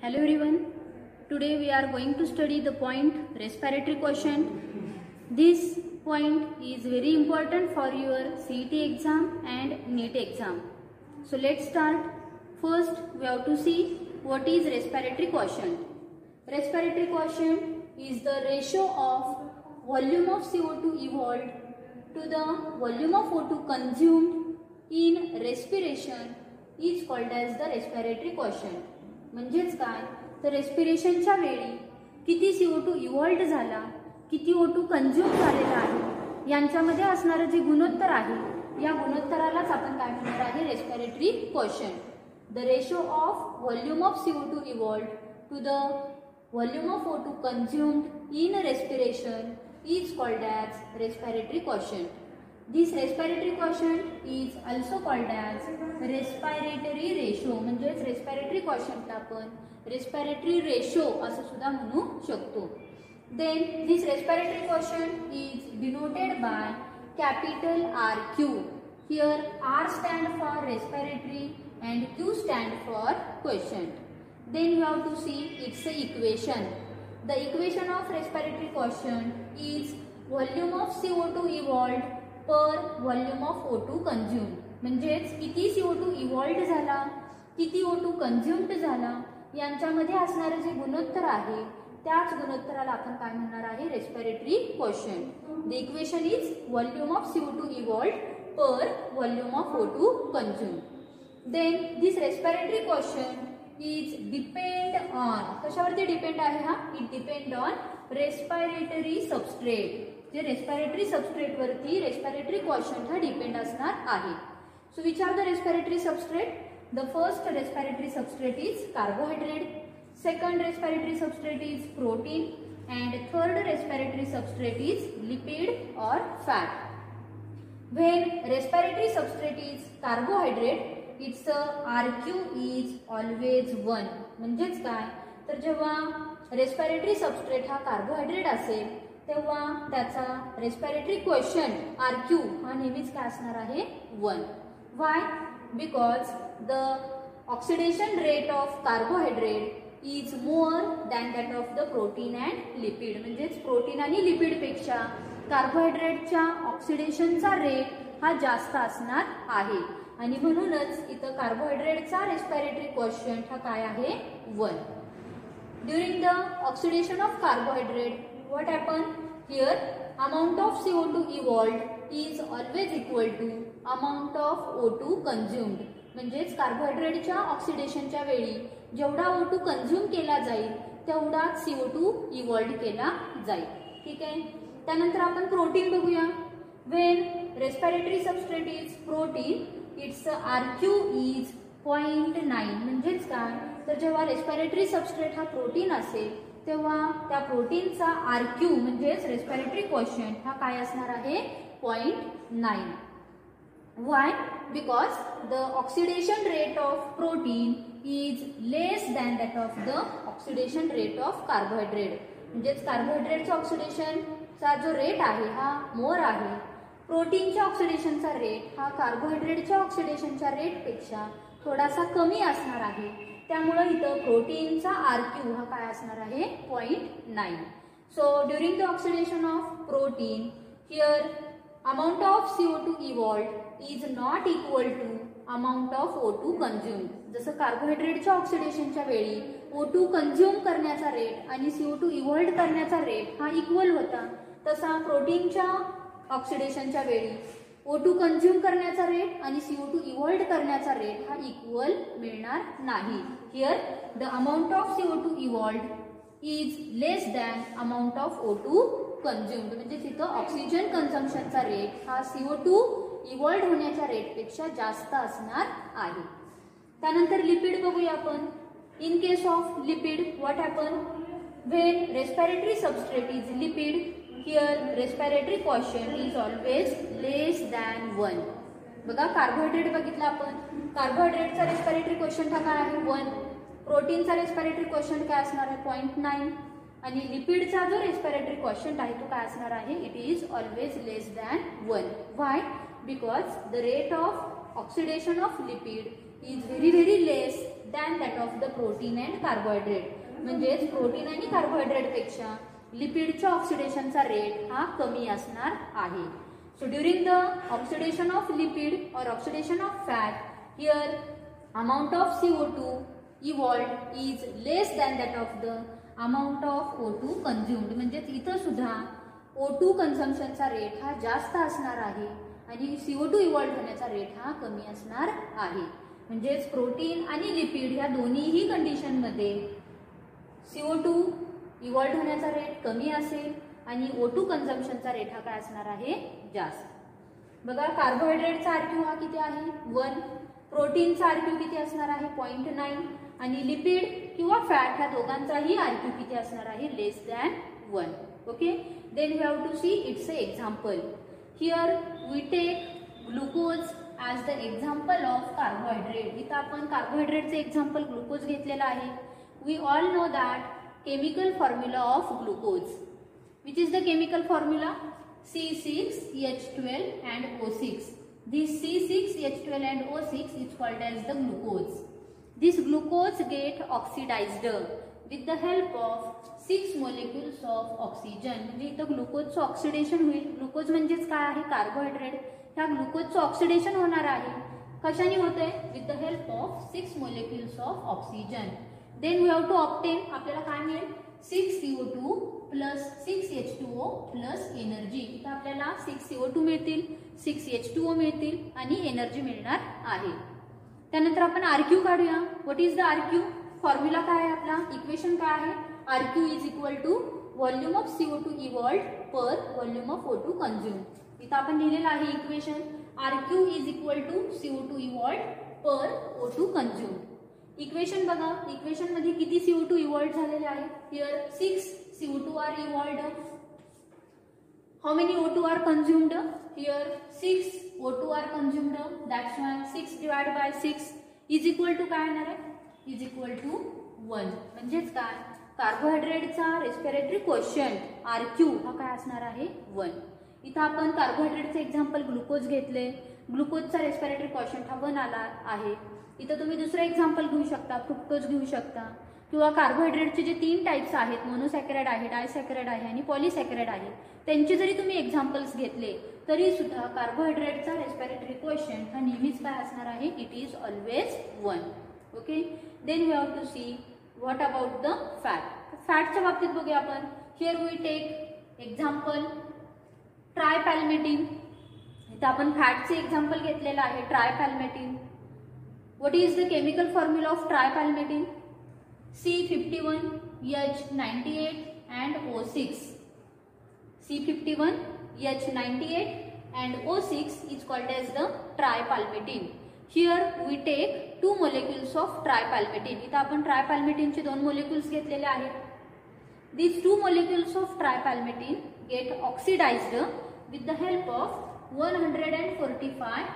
Hello everyone. Today we are going to study the point respiratory quotient. This point is very important for your CET exam and NEET exam. So let's start. First we have to see what is respiratory quotient. Respiratory quotient is the ratio of volume of CO2 evolved to the volume of O2 consumed in respiration is called as the respiratory quotient. म्हणजेच काय तर रेस्पिरेशनच्या वेळी किती CO2 इव्हॉल्व्ड झाला, किती O2 consume झालेला आहे, यांच्यामध्ये असणारे जे गुणोत्तर आहे या गुणोत्तरालाच आपण काय म्हणणार आहे respiratory quotient. The ratio of volume of CO2 evolved to the volume of O2 consumed in respiration is called as respiratory quotient. This respiratory quotient is also called as respiratory ratio. म्हणजेच respiratory quotient आपण respiratory ratio असं सुद्धा म्हणू शकतो. Then this respiratory quotient is denoted by capital RQ. Here R stand for respiratory and Q stand for quotient. Then you have to see its equation. The equation of respiratory quotient is volume of CO2 evolved per volume of O2 consumed. म्हणजेच किती CO2 इव्हॉल्व्ड झाला, किती O2 कंझ्युम्ड झाला, यांच्यामध्ये असणारे जे गुणोत्तर आहे त्याच गुणोत्तराला आपण काय म्हणणार आहे respiratory quotient. The equation is volume of CO2 evolved per volume of O2 consumed. Then this respiratory quotient is depend on, कशावरती डिपेंड आहे हा, it depend on respiratory substrate. जे रेस्पिरेटरी सबस्ट्रेट वरती रेस्पिरेटरी क्वोशंट हा depend असणार आहे. So which are the respiratory substrate? The first respiratory substrate is carbohydrate, second respiratory substrate is protein and third respiratory substrate is lipid or fat. When respiratory substrate is carbohydrate, its RQ is always 1. म्हणजेच काय तर जेव्हा respiratory substrate हा carbohydrate असेल तेव्हा त्याचा respiratory quotient RQ हा नेहमीच काय असणार आहे 1. Why? Because the oxidation rate of carbohydrate is more than that of the protein and lipid. म्हणजेच प्रोटीन आणि लिपिड पेक्षा कार्बोहायड्रेटच्या ऑक्सिडेशनचा रेट हा जास्त असणार आहे आणि म्हणूनच इथं कार्बोहायड्रेटचा रेस्पिरेटरी क्वोशंट हा काय आहे 1. During the oxidation of carbohydrate, what happened? Here, amount of CO2 evolved is always equal to amount of O2 consumed. म्हणजेच कार्बोहायड्रेटच्या ऑक्सिडेशनच्या वेळी जेवढा O2 कंझ्युम केला जाईल तेवढा CO2 इव्हॉल्व्ड केला जाईल. ठीक आहे. त्यानंतर आपण प्रोटीन बघूया. When respiratory substrate is protein, its RQ is 0.9. म्हणजेच काय तर जेव्हा रेस्पिरेटरी सबस्ट्रेट हा प्रोटीन असेल तेव्हा त्या प्रोटीनचा RQ म्हणजेच रेस्पिरेटरी क्वोशंट हा काय असणार आहे 0.9. Why? Because the oxidation rate of protein is less than that of the oxidation rate of carbohydrate. म्हणजेच कार्बोहायड्रेटच्या ऑक्सिडेशनचा जो रेट आहे हा मोर आहे. प्रोटीनच्या ऑक्सिडेशनचा रेट हा कार्बोहायड्रेटच्या ऑक्सिडेशनच्या रेटपेक्षा थोडासा कमी असणार आहे. त्यामुळे इथं प्रोटीनचा RQ हा काय असणार आहे 0.9. So during the oxidation of protein here amount of CO2 evolved is not equal to amount of O2 consumed. जसं कार्बोहायड्रेटच्या ऑक्सिडेशनच्या वेळी O2 कंझ्युम करण्याचा रेट आणि CO2 इव्हॉल्व्ड करण्याचा रेट हा इक्वल होता, तसा प्रोटीनच्या ऑक्सिडेशनच्या वेळी O2 कंझ्युम करण्याचा रेट आणि CO2 इव्हॉल्व्ड करण्याचा रेट हा इक्वल मिळणार नाही. Here the amount of CO2 evolved is less than amount of O2 consumed. म्हणजे तिथं ऑक्सिजन कन्झम्पशनचा रेट हा CO2 इव्हॉल्व्ड होण्याच्या रेटपेक्षा जास्त असणार आहे. त्यानंतर लिपिड बघूया आपण. In case of lipid what happen? When respiratory substrate is lipid, here respiratory quotient is always less than 1. बघा कार्बोहायड्रेट बघितलं आपण. कार्बोहायड्रेटचा रेस्पिरेटरी क्वोशंट हा काय आहे 1. प्रोटीनचा रेस्पिरेटरी क्वोशंट काय असणार आहे 0.9 आणि लिपिडचा जो रेस्पिरेटरी क्वोशंट आहे तो काय असणार आहे it is always less than 1. Why? Because the rate of oxidation of lipid is very less than that of the protein and carbohydrate. म्हणजेच प्रोटीन आणि कार्बोहायड्रेट पेक्षा लिपिडच्या ऑक्सिडेशनचा रेट हा कमी असणार आहे. So during the oxidation of lipid और oxidation of fat, here amount of CO2 evolved is less than that of the amount of O2 consumed. म्हणजेच इथं सुद्धा O2 कन्झम्पशनचा रेट हा जास्त असणार आहे आणि CO2 इव्हॉल्व्ड होण्याचा रेट हा कमी असणार आहे. म्हणजेच प्रोटीन आणि लिपिड ह्या दोन्हीही कंडिशनमध्ये CO2 इव्हॉल्व्ड होण्याचा रेट कमी असेल आणि O2 कन्झम्पशनचा रेट हा काय असणार आहे, जास्त. बघा कार्बोहायड्रेटचा RQ हा किती आहे 1, प्रोटीनचा RQ किती असणार आहे 0.9 आणि लिपिड किंवा फॅट ह्या दोघांचाही RQ किती असणार आहे less than 1. Okay, then we have to see it's a example. Here we take glucose as the example of carbohydrate. इथं आपण कार्बोहायड्रेटचे एक्झाम्पल ग्लुकोज घेतलेला आहे. We all know that chemical formula of glucose. Which is the chemical formula? C6H12 and O6. This C6H12 and O6 is called as the glucose. This glucose get oxidized with the help of 6 molecules of oxygen. म्हणजे इथं ग्लुकोजचं oxidation होईल. Glucose म्हणजेच काय आहे, carbohydrate. ह्या ग्लुकोजचं oxidation होणार आहे. कशाने होतंय? With the help of 6 molecules of oxygen. Then we have to obtain, आपल्याला काय मिळेल 6CO2 plus 6H2O plus energy. इथं आपल्याला 6CO2 मिळतील, 6H2O मिळतील आणि एनर्जी मिळणार आहे. त्यानंतर आपण RQ काढूया. What is the RQ? Formula काय आहे आपला, इक्वेशन काय आहे, RQ is equal to volume of CO2 evolved per volume of O2 consumed. इथं आपण लिहिलेलं आहे equation RQ is equal to CO2 evolved per O2 consumed. Equation बघा, इक्वेशन मध्ये किती CO2 इव्हॉल्व्ड झालेले आहे. Here 6 CO2 are evolved. How many O2 are consumed? Here 6 O2 are consumed. That's why 6 divide by 6 is equal to काय येणार आहे, is equal to 1. म्हणजेच काय, कार्बोहायड्रेटचा रेस्पिरेटरी क्वोशियंट RQ हा काय असणार आहे 1. इथं आपण कार्बोहायड्रेटचे एक्झाम्पल ग्लुकोज घेतले. ग्लुकोजचा रेस्पिरेटरी क्वोशियंट हा 1 आला आहे. इथं तुम्ही दुसरं एक्झाम्पल घेऊ शकता, फ्रुक्टोज घेऊ शकता किंवा कार्बोहायड्रेटचे जे 3 टाइप्स आहेत, मोनोसॅकराइड आहे, डायसॅकराइड आहे आणि पॉलिसॅकराइड आहे, त्यांचे जरी तुम्ही एक्झाम्पल्स घेतले तरी सुद्धा कार्बोहायड्रेटचा रेस्पिरेटरी क्वोशियंट हा नेहमीच काय असणार आहे, it is always 1. Okay, then we have to see what about the fat. फॅटच्या बाबतीत बघूया आपण. Here we take example tripalmitin. इथं आपण फॅटचे एक्झाम्पल घेतलेलं आहे ट्रायपॅल्मेटिन. What is the chemical formula of tripalmitin? C51H98 and O6. C51H98 and O6 is called as the tripalmitin. Here we take 2 molecules of tripalmitin. इथं आपण ट्रायपॅल्मिटिनचे 2 molecules घेतलेले आहेत. These 2 molecules of tripalmitin get oxidized with the help of 145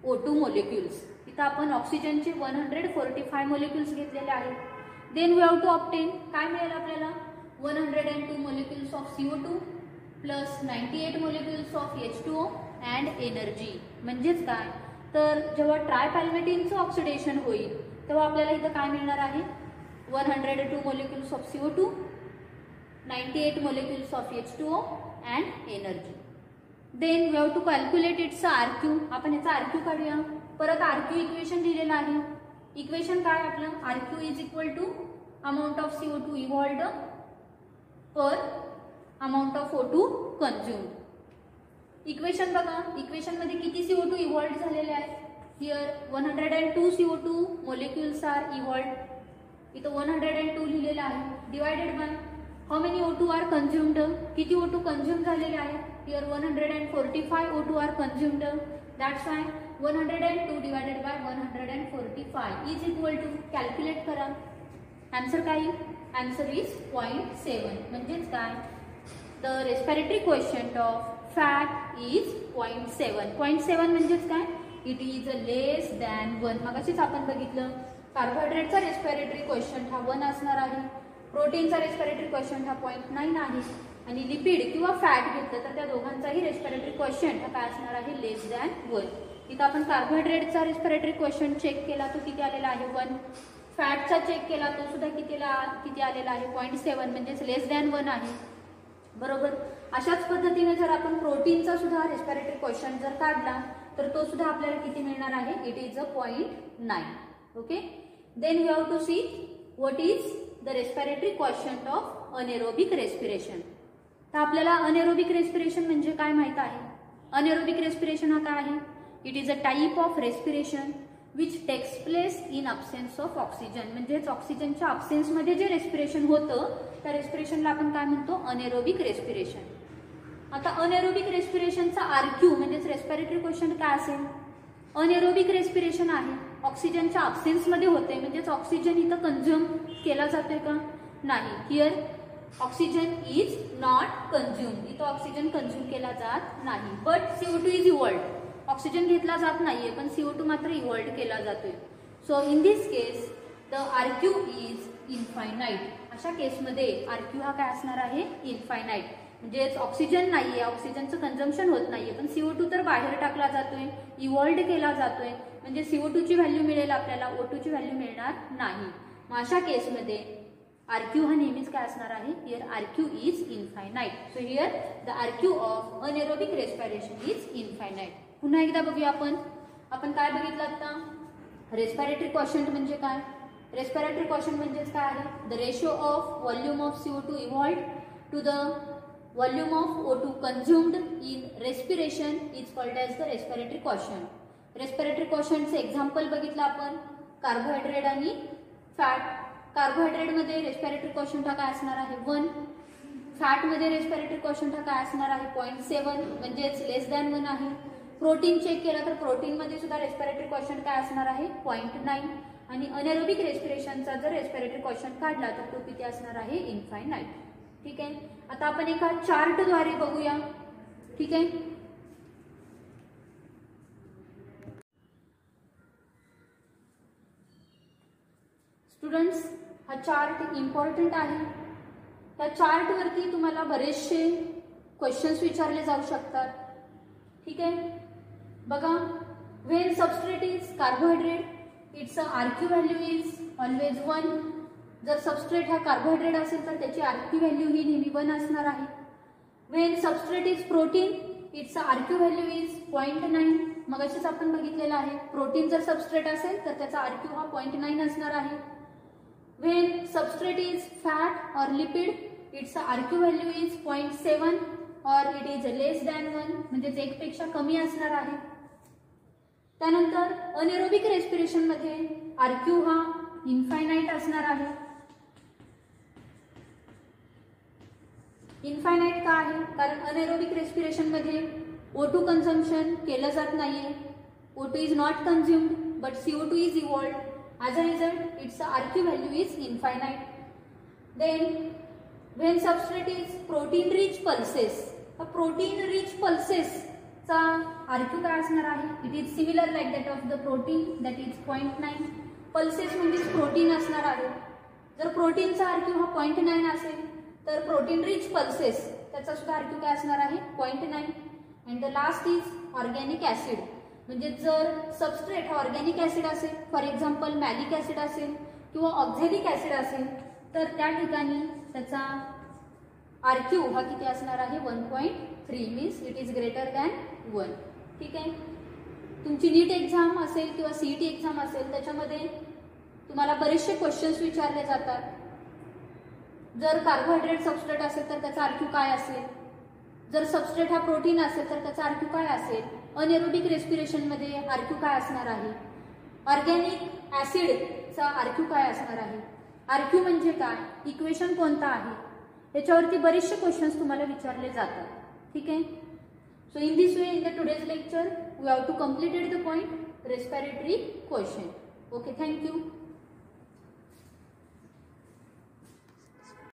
O2 molecules. इथं आपण ऑक्सिजनचे 145 molecules घेतलेले आहेत. Then we have to obtain, काय मिळेल आपल्याला 102 molecules of CO2 plus 98 molecules of H2O and energy. म्हणजेच काय, तर जेव्हा ट्रायपॅल्मेटिनचं ऑक्सिडेशन होईल तेव्हा आपल्याला इथं काय मिळणार आहे 102 molecules of CO2, 98 molecules of H2O and energy. Then we have to calculate its RQ. आपण याचा RQ काढूया. परत RQ इक्वेशन दिलेलं आहे. इक्वेशन काय आपलं, RQ is equal to amount of CO2 evolved per amount of O2 consumed. Equation बघा, equation मध्ये किती CO2 इव्हॉल्व्ड झालेले आहेत. Here 102 CO2 molecules are evolved. इथं 102 लिहिलेलं आहे. Divided by how many O2 are consumed, किती O2 कंझ्युम झालेले आहेत. Here 145 O2 are consumed. That's why 102 divided by 145 is equal to, calculate करा. आन्सर काय येईल, आन्सर इज 0.7. म्हणजेच काय, the respiratory quotient of fat is 0.7. 0.7 म्हणजेच काय, इट इज लेस दॅन 1. मगाशीच आपण बघितलं कार्बोहायड्रेटचा रेस्पिरेटरी क्वोशियंट हा 1 असणार आहे. प्रोटीनचा रेस्पिरेटरी क्वोशियंट हा 0.9 आहे आणि लिपिड किंवा फॅट घेतलं तर त्या दोघांचाही रेस्पिरेटरी क्वोशियंट हा काय असणार आहे, लेस दॅन 1. इथं आपण कार्बोहायड्रेटचा रेस्पिरेटरी क्वेश्चन चेक केला, तो किती आलेला आहे 1. फॅटचा चेक केला, तो सुद्धा किती आलेला आहे 0.7, म्हणजेच लेस दॅन 1 आहे. बरोबर. अशाच पद्धतीने जर आपण प्रोटीनचा सुद्धा रेस्पिरेटरी क्वेश्चन जर काढला तर तो सुद्धा आपल्याला किती मिळणार आहे, it is a 0.9. Okay. Then we have to see what is the respiratory question of anaerobic respiration. तर आपल्याला अनेरोबिक रेस्पिरेशन म्हणजे काय माहित आहे. अनेरोबिक रेस्पिरेशन हा काय आहे, it is a type of respiration which takes place in absence of oxygen. म्हणजेच ऑक्सिजनच्या अब्सेन्समध्ये जे रेस्पिरेशन होतं त्या रेस्पिरेशनला आपण काय म्हणतो, अनेरोबिक रेस्पिरेशन. आता अनेरोबिक रेस्पिरेशनचा आरक्यू म्हणजेच रेस्पिरेटरी क्वेश्चन काय असेल, अनेरोबिक रेस्पिरेशन आहे, ऑक्सिजनच्या अब्सेन्समध्ये होते, म्हणजेच ऑक्सिजन इथं कंझ्युम केला जातोय का, नाही. Here oxygen is not consume, इथं ऑक्सिजन कंझ्युम केला जात नाही. But CO2 is evolved, oxygen घेतला जात नाहीये पण CO2 मात्र इव्हॉल्ड केला जातोय. So in this case the RQ is infinite. अशा केसमध्ये आरक्यू हा काय असणार आहे, इनफायनाईट. म्हणजेच ऑक्सिजन नाहीये, ऑक्सिजनचं कंझम्पशन होत नाहीये पण CO2 तर बाहेर टाकला जातोय, इव्हॉल्ड केला जातोय, म्हणजे CO2 ची व्हॅल्यू मिळेल आपल्याला, O2 ची व्हॅल्यू मिळणार नाही. मग अशा केसमध्ये आरक्यू हा नेहमीच काय असणार आहे, here RQ is infinite. So here the RQ of anaerobic respiration is infinite. पुन्हा एकदा बघूया आपण काय बघितलं आता, रेस्पिरेटरी क्वोशंट म्हणजे काय. रेस्पिरेटरी क्वोशंट म्हणजेच काय आहे, the ratio of volume of CO2 evolved to the volume of O2 consumed in respiration is called as the respiratory quotient. Respiratory क्वोशंटचे एक्झाम्पल बघितलं आपण, कार्बोहायड्रेट आणि फॅट. कार्बोहायड्रेटमध्ये रेस्पिरेटरी क्वोशंट हा काय असणार आहे 1. फॅटमध्ये रेस्पिरेटरी क्वोशंट हा काय असणार आहे 0.7, म्हणजेच लेस दॅन 1 आहे. प्रोटीन चेक केला तर प्रोटीनमध्ये सुद्धा रेस्पिरेटरी क्वोशंट काय असणार आहे 0.9. आणि अनेरोबिक रेस्पिरेशनचा जर रेस्पिरेटरी क्वोशंट काढला तर तो किती असणार आहे, इनफायनाईट. ठीक आहे. आता आपण एका चार्टद्वारे बघूया. ठीक आहे. स्टुडंट्स, हा चार्ट इम्पॉर्टंट आहे. त्या चार्टवरती तुम्हाला बरेचसे क्वेश्चन्स विचारले जाऊ शकतात. ठीक आहे. बघा, when substrate is carbohydrate it's RQ value is always 1. जर सबस्ट्रेट हा कार्बोहायड्रेट असेल तर त्याची आरक्यू व्हॅल्यू ही नेहमी 1 असणार आहे. When substrate is protein it's RQ value is 0.9. मग अशीच आपण बघितलेलं आहे, प्रोटीन जर सबस्ट्रेट असेल तर त्याचा आरक्यू हा 0.9 असणार आहे. व्हेन सबस्ट्रेट इज फॅट और lipid it's RQ value is 0.7 और इट इज लेस दॅन 1, म्हणजेच 1 पेक्षा कमी असणार आहे. त्यानंतर अनेरोबिक रेस्पिरेशन मध्ये आरक्यू हा इनफायनाईट असणार आहे. इनफायनाईट का आहे, कारण अनेरोबिक रेस्पिरेशन मध्ये O2 कंझम्पशन केलं जात नाहीये. O2 is not consumed but CO2 is evolved. As a result its RQ value is infinite. Then when substrate is protein rich pulses, protein rich पल्सेसचा आरक्यू काय असणार आहे, it is similar like that of the protein that is 0.9. Pulses म्हणजेच protein असणार आहे. जर प्रोटीनचा RQ हा 0.9 असेल तर प्रोटीन रिच पल्सेस त्याचा सुद्धा आरक्यू काय असणार आहे 0.9. And the last is organic acid, म्हणजे जर सबस्ट्रेट हा ऑर्गॅनिक ऍसिड असेल, फॉर एक्झाम्पल मॅलिक ऍसिड असेल किंवा ऑक्झॅलिक ऍसिड असेल तर त्या ठिकाणी त्याचा आरक्यू हा किती असणार आहे 1.3, means it is greater than 1. ठीक आहे. तुमची नीट एक्झाम असेल किंवा CET एक्झाम असेल त्याच्यामध्ये तुम्हाला बरेचसे क्वेश्चन्स विचारले जातात. जर कार्बोहायड्रेट सबस्ट्रेट असेल तर त्याचा आरक्यू काय असेल, जर सबस्ट्रेट हा प्रोटीन असेल तर त्याचा आरक्यू काय असेल, अनेरोबिक रेस्पिरेशन मध्ये आरक्यू काय असणार आहे, ऑर्गॅनिक ऍसिडचा आरक्यू काय असणार आहे, आरक्यू म्हणजे काय, इक्वेशन कोणता आहे, याच्यावरती बरेचसे क्वेश्चन्स तुम्हाला विचारले जातात. ठीक आहे. So in this way, in the today's lecture, we have to completed the point respiratory quotient. Okay, thank you.